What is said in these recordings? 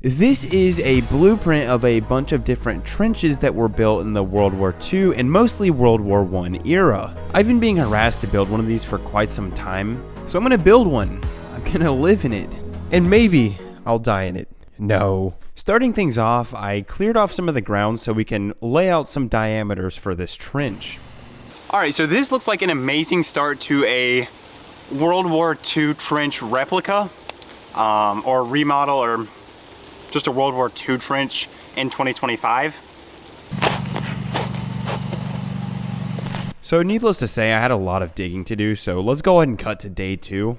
This is a blueprint of a bunch of different trenches that were built in the World War II and mostly World War I era. I've been being harassed to build one of these for quite some time, so I'm gonna build one. I'm gonna live in it. And maybe I'll die in it. No. Starting things off, I cleared off some of the ground so we can lay out some diameters for this trench. Alright, so this looks like an amazing start to a World War II trench replica, or remodel, or just a World War II trench in 2025. So needless to say, I had a lot of digging to do, so let's go ahead and cut to day 2.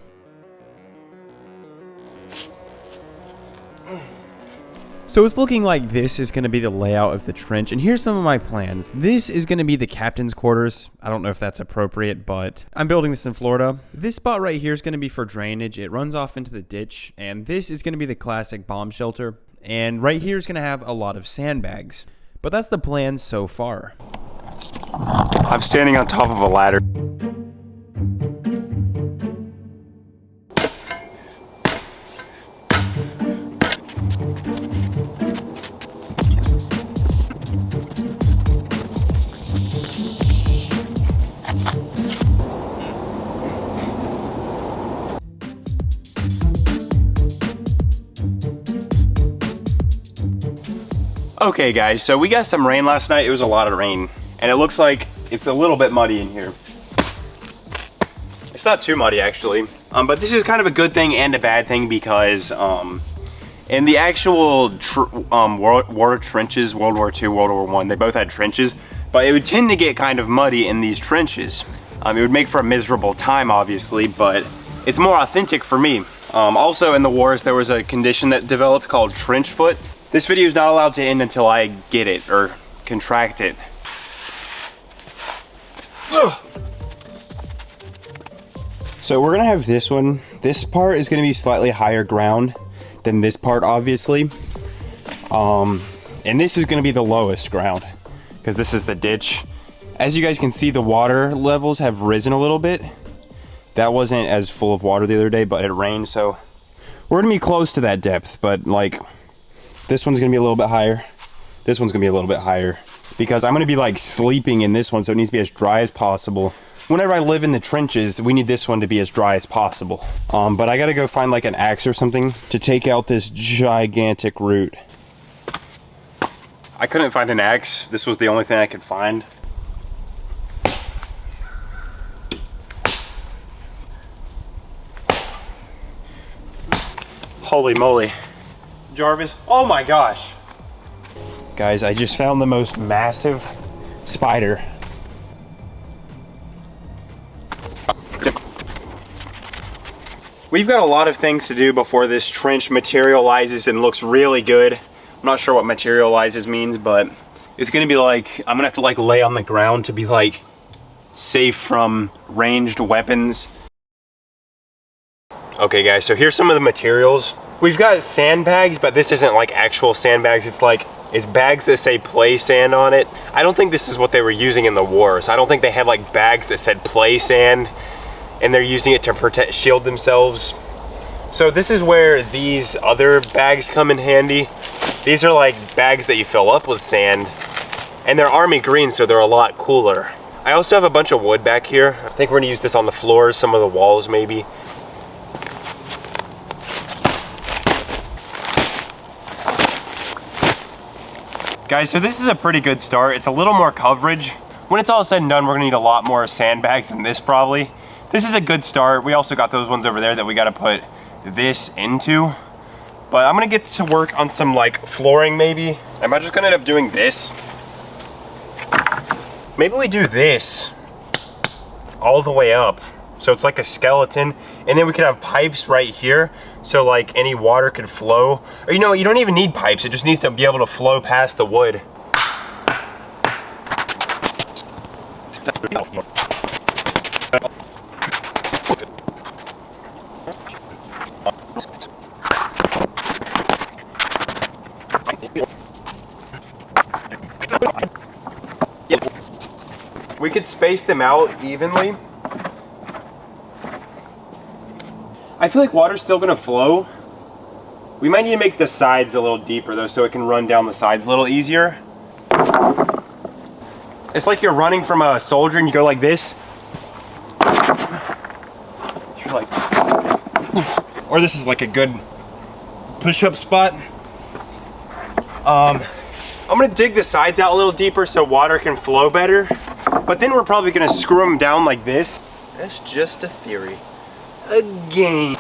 So it's looking like this is going to be the layout of the trench, and here's some of my plans. This is going to be the captain's quarters. I don't know if that's appropriate, but I'm building this in Florida. This spot right here is going to be for drainage. It runs off into the ditch, and this is going to be the classic bomb shelter. And right here is going to have a lot of sandbags. But that's the plan so far. I'm standing on top of a ladder. Okay guys, so we got some rain last night. It was a lot of rain, and it looks like it's a little bit muddy in here. It's not too muddy actually, but this is kind of a good thing and a bad thing because in the actual war trenches, World War II, World War I, they both had trenches, but it would tend to get kind of muddy in these trenches. It would make for a miserable time obviously, but it's more authentic for me. Also in the wars there was a condition that developed called trench foot. This video is not allowed to end until I get it or contract it. Ugh. So we're gonna have this one. This part is gonna be slightly higher ground than this part, obviously. And this is gonna be the lowest ground because this is the ditch. As you guys can see, the water levels have risen a little bit. That wasn't as full of water the other day, but it rained, so we're gonna be close to that depth, but like, this one's gonna be a little bit higher. This one's gonna be a little bit higher because I'm gonna be like sleeping in this one, so it needs to be as dry as possible. Whenever I live in the trenches, we need this one to be as dry as possible. But I gotta go find like an axe or something to take out this gigantic root. I couldn't find an axe. This was the only thing I could find. Holy moly. Jarvis, oh my gosh. Guys, I just found the most massive spider. We've got a lot of things to do before this trench materializes and looks really good. I'm not sure what materializes means, but it's gonna be like, I'm gonna have to like lay on the ground to be like safe from ranged weapons. Okay guys, so here's some of the materials. We've got sandbags, but this isn't like actual sandbags. It's bags that say play sand on it. I don't think this is what they were using in the wars. I don't think they had like bags that said play sand and they're using it to shield themselves. So this is where these other bags come in handy. These are like bags that you fill up with sand, and they're army green, so they're a lot cooler. I also have a bunch of wood back here. I think we're gonna use this on the floors, some of the walls maybe. Guys, so this is a pretty good start. It's a little more coverage. When it's all said and done, we're gonna need a lot more sandbags than this probably. This is a good start. We also got those ones over there that we gotta put this into. But I'm gonna get to work on some like flooring maybe. Am I just gonna end up doing this? Maybe we do this all the way up. So it's like a skeleton, and then we could have pipes right here, so like any water could flow. Or you know, you don't even need pipes, it just needs to be able to flow past the wood. We could space them out evenly. I feel like water's still gonna flow, We might need to make the sides a little deeper though, so it can run down the sides a little easier. It's like you're running from a soldier and you go like this. You're like, or this is like a good push-up spot. I'm gonna dig the sides out a little deeper so water can flow better, but then we're probably gonna screw them down like this. That's just a theory. Again.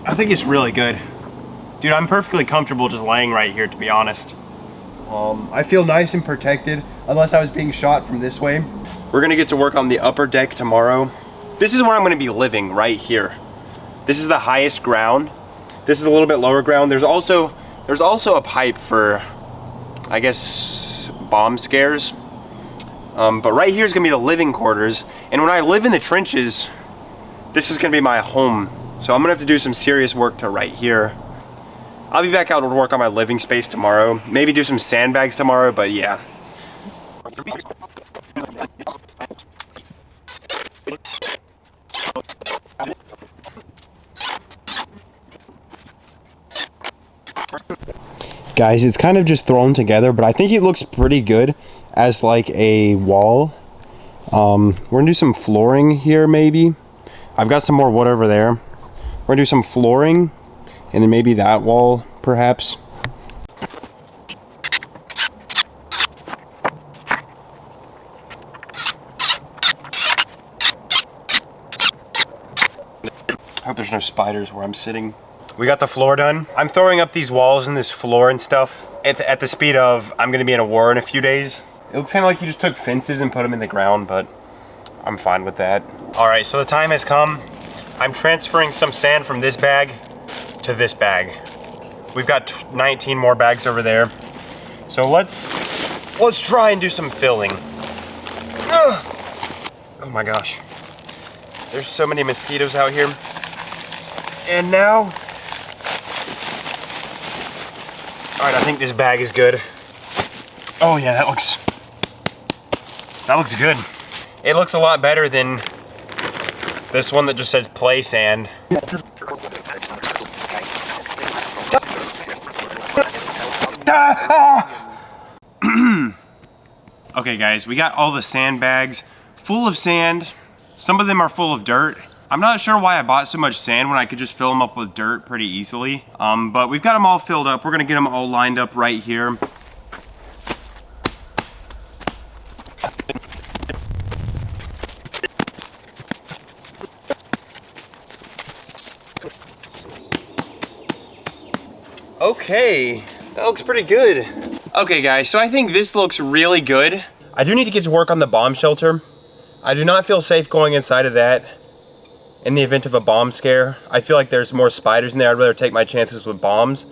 I think it's really good. Dude, I'm perfectly comfortable just laying right here, to be honest. I feel nice and protected, unless I was being shot from this way. We're gonna get to work on the upper deck tomorrow. This is where I'm gonna be living, right here. This is the highest ground. This is a little bit lower ground. There's also a pipe for, I guess, bomb scares. But right here is gonna be the living quarters. And when I live in the trenches, this is gonna be my home. So I'm gonna have to do some serious work to right here. I'll be back out to work on my living space tomorrow. Maybe do some sandbags tomorrow, but yeah. Guys, it's kind of just thrown together, but I think it looks pretty good as like a wall. We're gonna do some flooring here maybe. I've got some more wood over there. We're gonna do some flooring and then maybe that wall perhaps. I hope there's no spiders where I'm sitting. We got the floor done. I'm throwing up these walls and this floor and stuff at the speed of I'm gonna be in a war in a few days. It looks kind of like you just took fences and put them in the ground, but I'm fine with that. All right, so the time has come. I'm transferring some sand from this bag to this bag. We've got 19 more bags over there. So let's try and do some filling. Ugh. Oh my gosh. There's so many mosquitoes out here. And now, all right, I think this bag is good. Oh yeah, that looks good. It looks a lot better than this one that just says play sand. Okay guys, we got all the sandbags full of sand. Some of them are full of dirt. I'm not sure why I bought so much sand when I could just fill them up with dirt pretty easily. But we've got them all filled up. We're gonna get them all lined up right here. Okay, that looks pretty good. Okay guys, so I think this looks really good. I do need to get to work on the bomb shelter. I do not feel safe going inside of that in the event of a bomb scare. I feel like there's more spiders in there. I'd rather take my chances with bombs.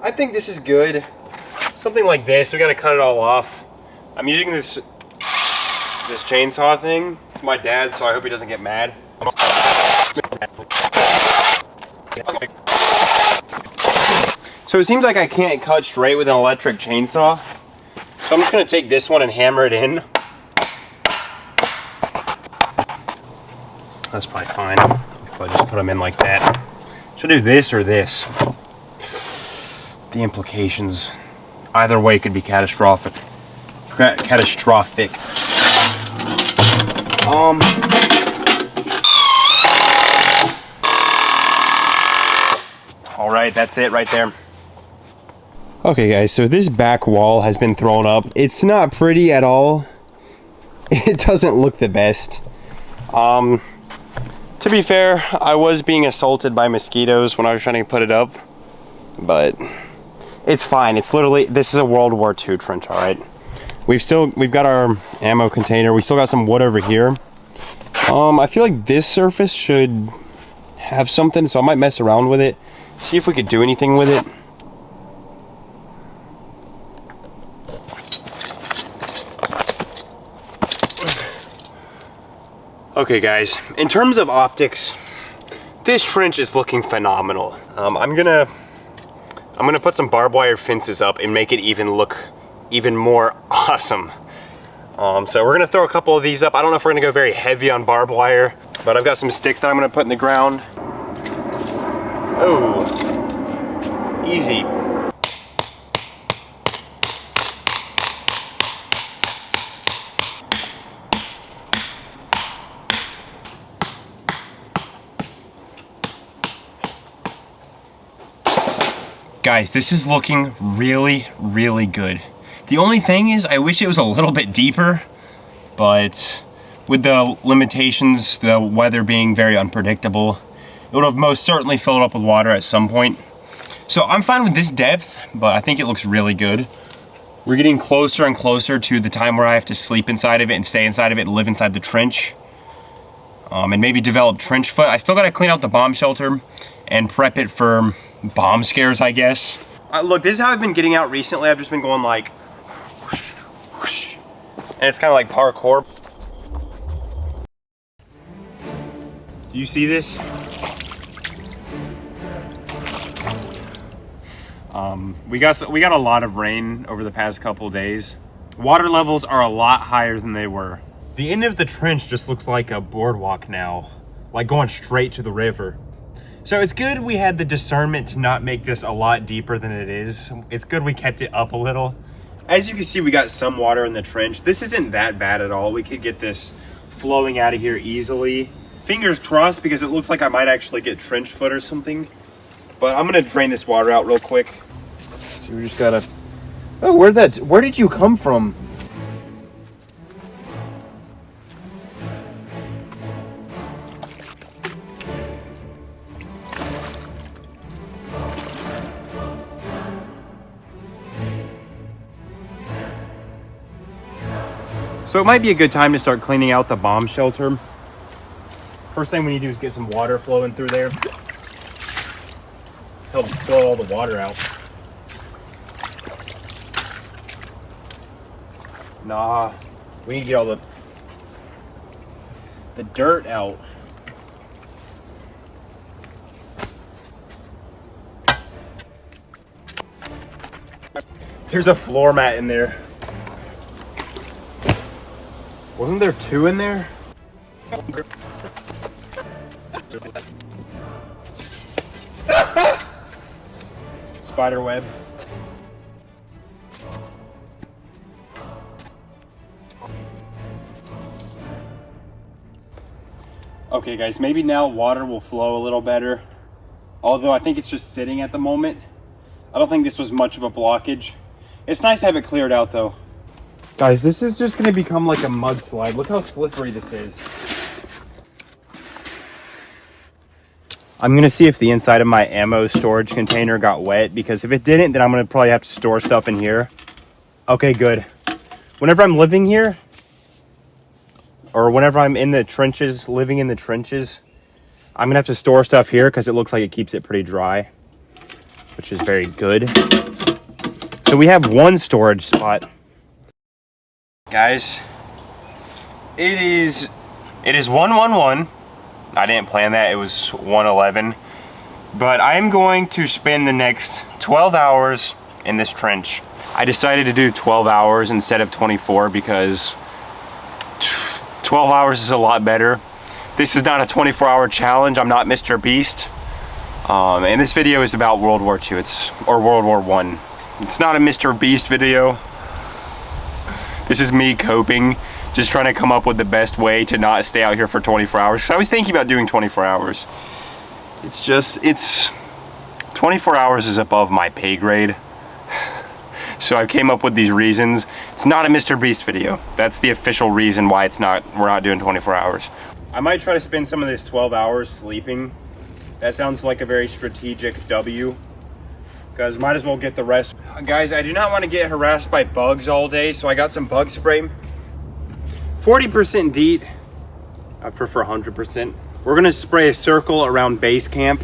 I think this is good. Something like this, we gotta cut it all off. I'm using this chainsaw thing. It's my dad's, so I hope he doesn't get mad. So it seems like I can't cut straight with an electric chainsaw. So I'm just gonna take this one and hammer it in. That's probably fine if I just put them in like that. Should I do this or this? The implications. Either way could be catastrophic. Catastrophic. All right, that's it right there. Okay guys, so this back wall has been thrown up. It's not pretty at all. It doesn't look the best. To be fair, I was being assaulted by mosquitoes when I was trying to put it up, but it's fine. It's literally, this is a World War II trench, all right? We've got our ammo container. We still got some wood over here. I feel like this surface should have something, so I might mess around with it, see if we could do anything with it. Okay guys, in terms of optics, this trench is looking phenomenal. I'm gonna put some barbed wire fences up and make it look even more awesome. So we're gonna throw a couple of these up. I don't know if we're gonna go very heavy on barbed wire, but I've got some sticks that I'm gonna put in the ground. Oh, easy. Guys, this is looking really, really good. The only thing is, I wish it was a little bit deeper, but with the limitations, the weather being very unpredictable, it would have most certainly filled up with water at some point. So I'm fine with this depth, but I think it looks really good. We're getting closer and closer to the time where I have to sleep inside of it and stay inside of it and live inside the trench. And maybe develop trench foot. I still gotta clean out the bomb shelter and prep it for bomb scares, I guess. Look, this is how I've been getting out recently. I've just been going like, whoosh, whoosh, and it's kind of like parkour. Do you see this? We got a lot of rain over the past couple of days. Water levels are a lot higher than they were. The end of the trench just looks like a boardwalk now, like going straight to the river. So it's good we had the discernment to not make this a lot deeper than it is. It's good we kept it up a little. As you can see, we got some water in the trench. This isn't that bad at all. We could get this flowing out of here easily. Fingers crossed, because it looks like I might actually get trench foot or something. But I'm gonna drain this water out real quick. So we just gotta, oh, where did you come from? So it might be a good time to start cleaning out the bomb shelter. First thing we need to do is get some water flowing through there. Help flow all the water out. Nah, we need to get all the dirt out. There's a floor mat in there. Wasn't there two in there? Spider web. Okay guys, maybe now water will flow a little better. Although I think it's just sitting at the moment. I don't think this was much of a blockage. It's nice to have it cleared out though. Guys, this is just gonna become like a mudslide. Look how slippery this is. I'm gonna see if the inside of my ammo storage container got wet, because if it didn't, then I'm gonna probably have to store stuff in here. Okay, good. Whenever I'm living here, or whenever I'm in the trenches, living in the trenches, I'm gonna have to store stuff here because it looks like it keeps it pretty dry, which is very good. So we have one storage spot. Guys, it is 111. I didn't plan that, it was 111. But I'm going to spend the next 12 hours in this trench. I decided to do 12 hours instead of 24 because 12 hours is a lot better. This is not a 24-hour challenge. I'm not Mr. Beast. And this video is about World War II, or World War I. It's not a Mr. Beast video. This is me coping, just trying to come up with the best way to not stay out here for 24 hours. Because I was thinking about doing 24 hours. It's 24 hours is above my pay grade. So I came up with these reasons. It's not a Mr. Beast video. That's the official reason why we're not doing 24 hours. I might try to spend some of this 12 hours sleeping. That sounds like a very strategic W. Because might as well get the rest. Guys, I do not want to get harassed by bugs all day, so I got some bug spray. 40% DEET. I prefer 100%. We're gonna spray a circle around base camp.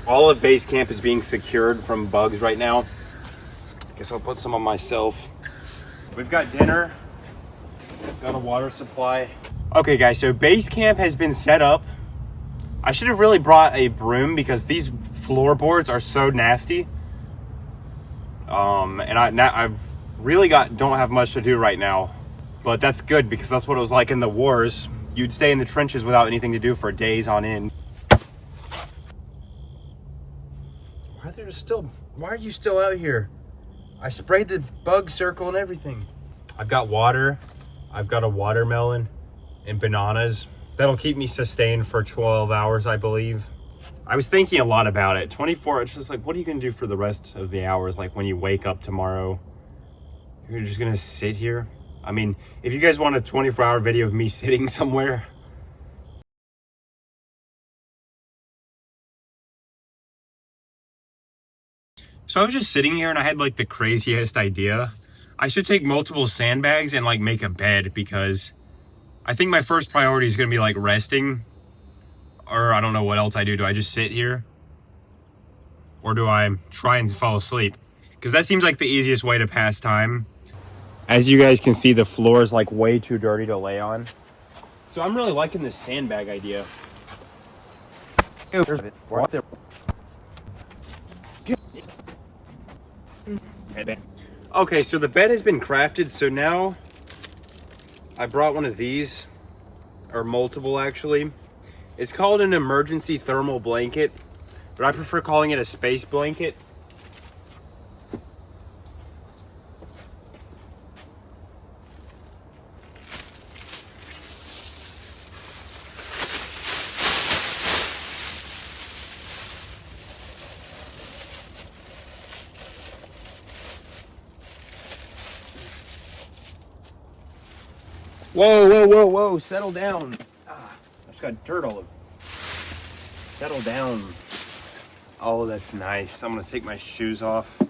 All of base camp is being secured from bugs right now. Guess I'll put some on myself. We've got dinner, got a water supply. Okay guys, so base camp has been set up. I should have really brought a broom because these floorboards are so nasty. And I've really don't have much to do right now, but that's good because that's what it was like in the wars. You'd stay in the trenches without anything to do for days on end. Why are you still out here? I sprayed the bug circle and everything. I've got water. I've got a watermelon and bananas. That'll keep me sustained for 12 hours, I believe. I was thinking a lot about it. 24, it's just like, what are you gonna do for the rest of the hours? Like when you wake up tomorrow, you're just gonna sit here? I mean, if you guys want a 24-hour video of me sitting somewhere, so I was just sitting here and I had like the craziest idea. I should take multiple sandbags and like make a bed because I think my first priority is gonna be like resting, or I don't know what else I do. Do I just sit here? Or do I try and fall asleep? Because that seems like the easiest way to pass time. As you guys can see, the floor is like way too dirty to lay on. So I'm really liking this sandbag idea. There's a bit. We're up there. Okay, so the bed has been crafted, so now I brought one of these, or multiple actually. It's called an emergency thermal blanket, but I prefer calling it a space blanket. Whoa, whoa, whoa, whoa, settle down. I just got dirt all over. Settle down. Oh, that's nice. I'm gonna take my shoes off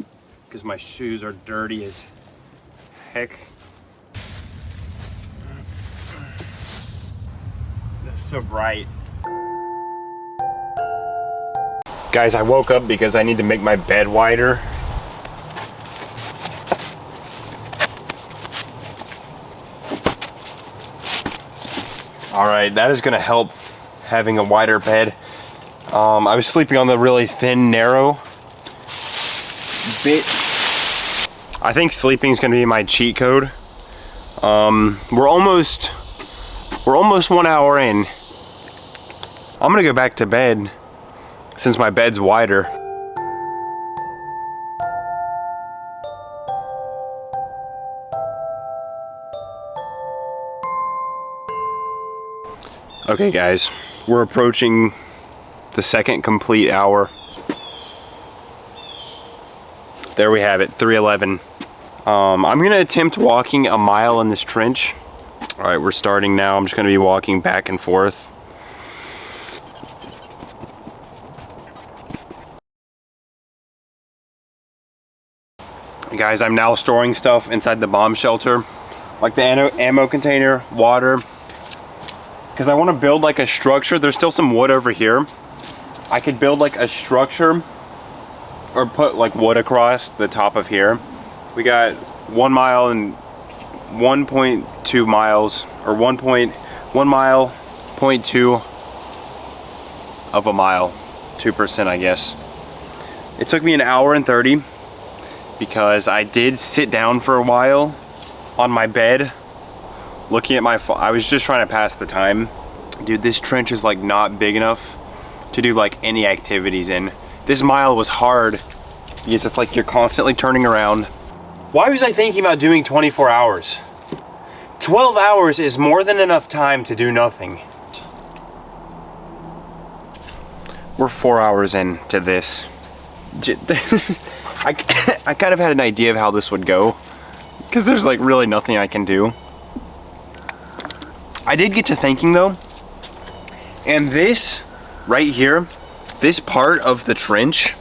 because my shoes are dirty as heck. That's so bright. Guys, I woke up because I need to make my bed wider. All right, that is gonna help having a wider bed. I was sleeping on the really thin, narrow bit. I think sleeping is gonna be my cheat code. We're almost 1 hour in. I'm gonna go back to bed since my bed's wider. Okay guys, we're approaching the second complete hour. There we have it, 3:11. I'm gonna attempt walking a mile in this trench. All right, we're starting now. I'm just gonna be walking back and forth. Guys, I'm now storing stuff inside the bomb shelter, like the ammo container, water, because I want to build like a structure. There's still some wood over here. I could build like a structure or put like wood across the top of here. We got 1 mile and 1.2 miles, or 1 mile, 0.2 of a mile, 2% I guess. It took me 1 hour and 30 because I did sit down for a while on my bed looking at my phone. I was just trying to pass the time. Dude, this trench is like not big enough to do like any activities in. This mile was hard because it's like you're constantly turning around. Why was I thinking about doing 24 hours? 12 hours is more than enough time to do nothing. We're 4 hours into this. I kind of had an idea of how this would go because there's like really nothing I can do. I did get to thinking though, and this right here, this part of the trench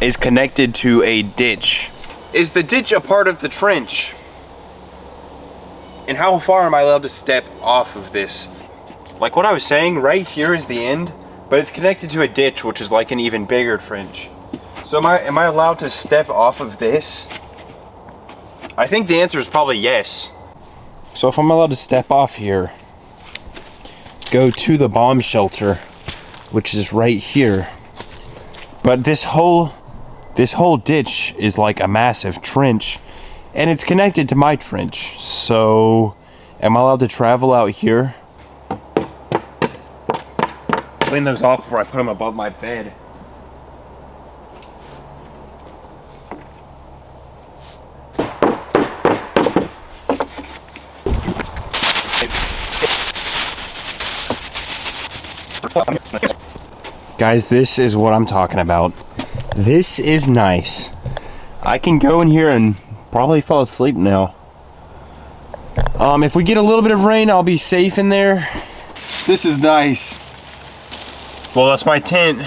is connected to a ditch. Is the ditch a part of the trench? And how far am I allowed to step off of this? Like what I was saying, right here is the end, but it's connected to a ditch, which is like an even bigger trench. So am I allowed to step off of this? I think the answer is probably yes. So if I'm allowed to step off here, go to the bomb shelter, which is right here. But this whole ditch is like a massive trench, and it's connected to my trench. So am I allowed to travel out here? Clean those off before I put them above my bed. Guys, this is what I'm talking about. This is nice. I can go in here and probably fall asleep now. If we get a little bit of rain, I'll be safe in there. This is nice. Well, that's my tent,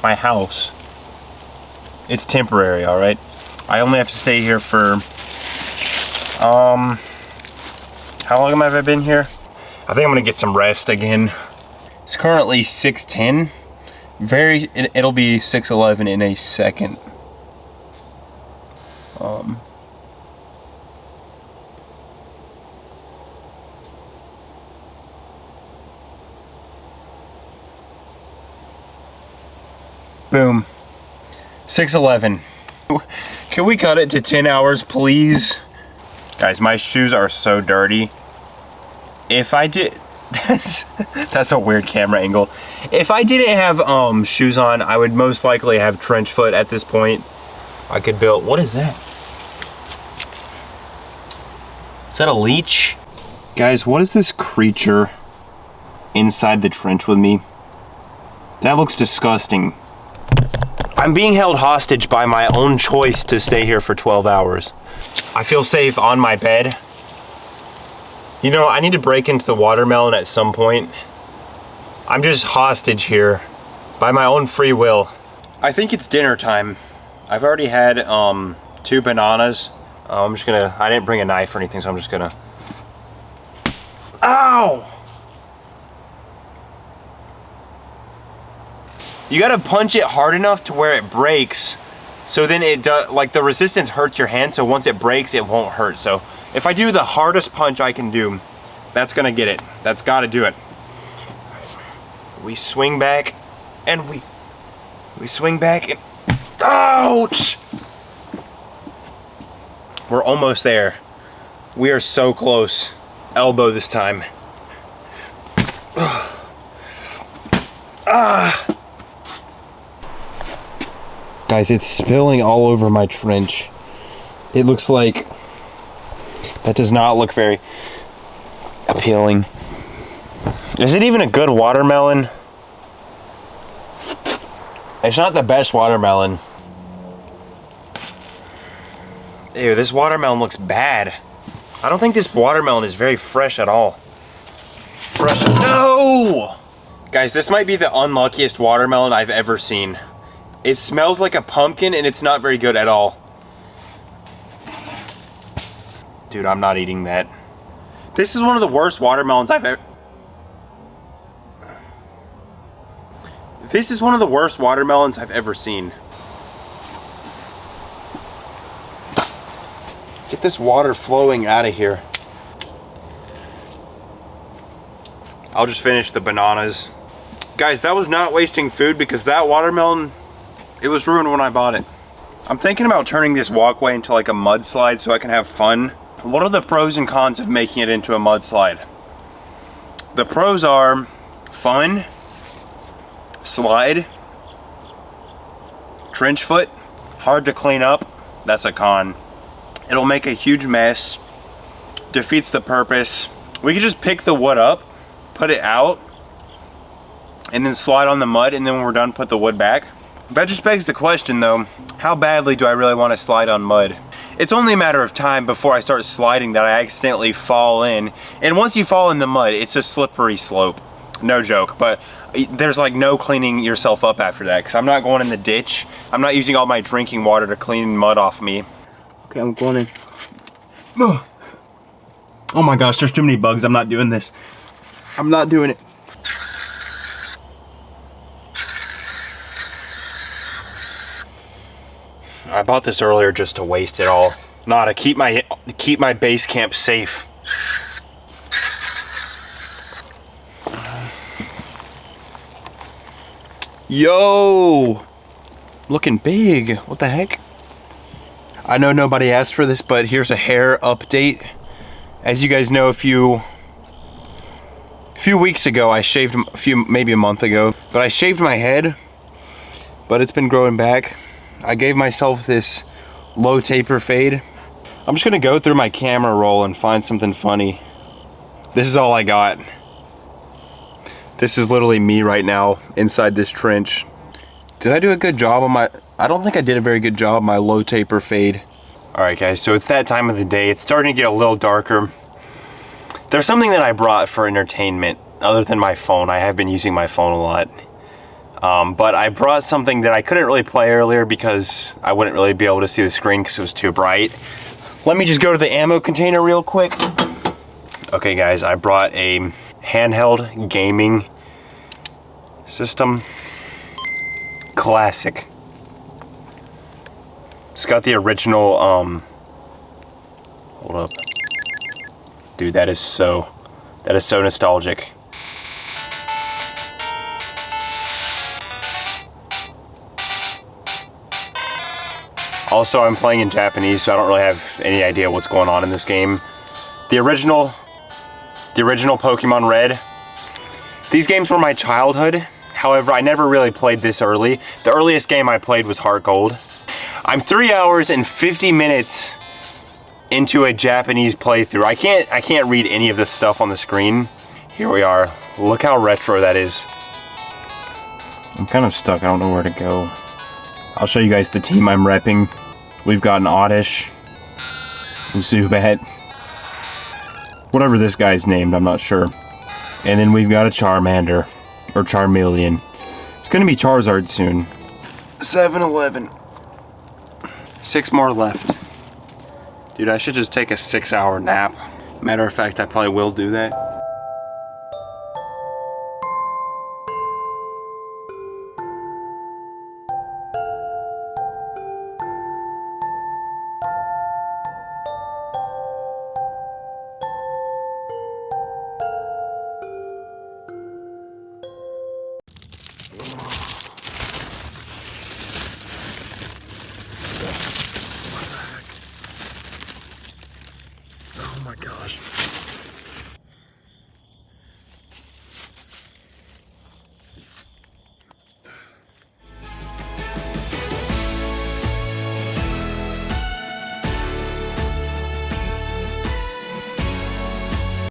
my house. It's temporary, all right? I only have to stay here for, how long have I been here? I think I'm gonna get some rest again. It's currently 6:10. It'll be 6:11 in a second. Boom. 6:11. Can we cut it to 10 hours, please? Guys, my shoes are so dirty. If I did, that's a weird camera angle. If I didn't have shoes on, I would most likely have trench foot at this point. I could build, what is that? Is that a leech? Guys, what is this creature inside the trench with me? That looks disgusting. I'm being held hostage by my own choice to stay here for 12 hours. I feel safe on my bed. You know, I need to break into the watermelon at some point. I'm just hostage here by my own free will. I think it's dinner time. I've already had 2 bananas. I'm just gonna, I didn't bring a knife or anything, so I'm just gonna, ow! You gotta punch it hard enough to where it breaks, so then it does, like the resistance hurts your hand, so once it breaks, it won't hurt. So if I do the hardest punch I can do, that's gonna get it. That's gotta do it. We swing back, and we swing back, and ouch! We're almost there. We are so close. Elbow this time. Ah! Guys, it's spilling all over my trench. It looks like, that does not look very appealing. Is it even a good watermelon? It's not the best watermelon. Ew, this watermelon looks bad. I don't think this watermelon is very fresh at all. Fresh, no! Guys, this might be the unluckiest watermelon I've ever seen. It smells like a pumpkin and it's not very good at all. Dude, I'm not eating that. This is one of the worst watermelons I've ever... This is one of the worst watermelons I've ever seen. Get this water flowing out of here. I'll just finish the bananas. Guys, that was not wasting food because that watermelon, it was ruined when I bought it. I'm thinking about turning this walkway into like a mudslide so I can have fun. What are the pros and cons of making it into a mudslide? The pros are fun, slide, trench foot, hard to clean up. That's a con. It'll make a huge mess, defeats the purpose. We could just pick the wood up, put it out, and then slide on the mud, and then when we're done, put the wood back. That just begs the question though, how badly do I really want to slide on mud? It's only a matter of time before I start sliding that I accidentally fall in. And once you fall in the mud, it's a slippery slope. No joke, but there's like no cleaning yourself up after that, because I'm not going in the ditch. I'm not using all my drinking water to clean mud off me. Okay, I'm going in. Oh my gosh, there's too many bugs. I'm not doing this. I'm not doing it. I bought this earlier just to waste it all. Not to keep my base camp safe. Yo! Looking big. What the heck? I know nobody asked for this, but here's a hair update. As you guys know, a few weeks ago, I shaved maybe a month ago, but I shaved my head, but it's been growing back. I gave myself this low taper fade. I'm just gonna go through my camera roll and find something funny. This is all I got. This is literally me right now inside this trench. Did I do a good job on my, I don't think I did a very good job on my low taper fade. All right guys, so it's that time of the day. It's starting to get a little darker. There's something that I brought for entertainment other than my phone. I have been using my phone a lot. But I brought something that I couldn't really play earlier because I wouldn't really be able to see the screen because it was too bright. Let me just go to the ammo container real quick. Okay guys, I brought a handheld gaming system. Classic. It's got the original, hold up. Dude, that is so nostalgic. Also, I'm playing in Japanese, so I don't really have any idea what's going on in this game. The original Pokemon Red. These games were my childhood. However, I never really played this early. The earliest game I played was Heart Gold. I'm 3 hours and 50 minutes into a Japanese playthrough. I can't read any of the stuff on the screen. Here we are. Look how retro that is. I'm kind of stuck. I don't know where to go. I'll show you guys the team I'm repping. We've got an Oddish, Zubat, whatever this guy's named, I'm not sure. And then we've got a Charmander, or Charmeleon. It's gonna be Charizard soon. 7-Eleven. 6 more left. Dude, I should just take a 6-hour nap. Matter of fact, I probably will do that. Oh my gosh.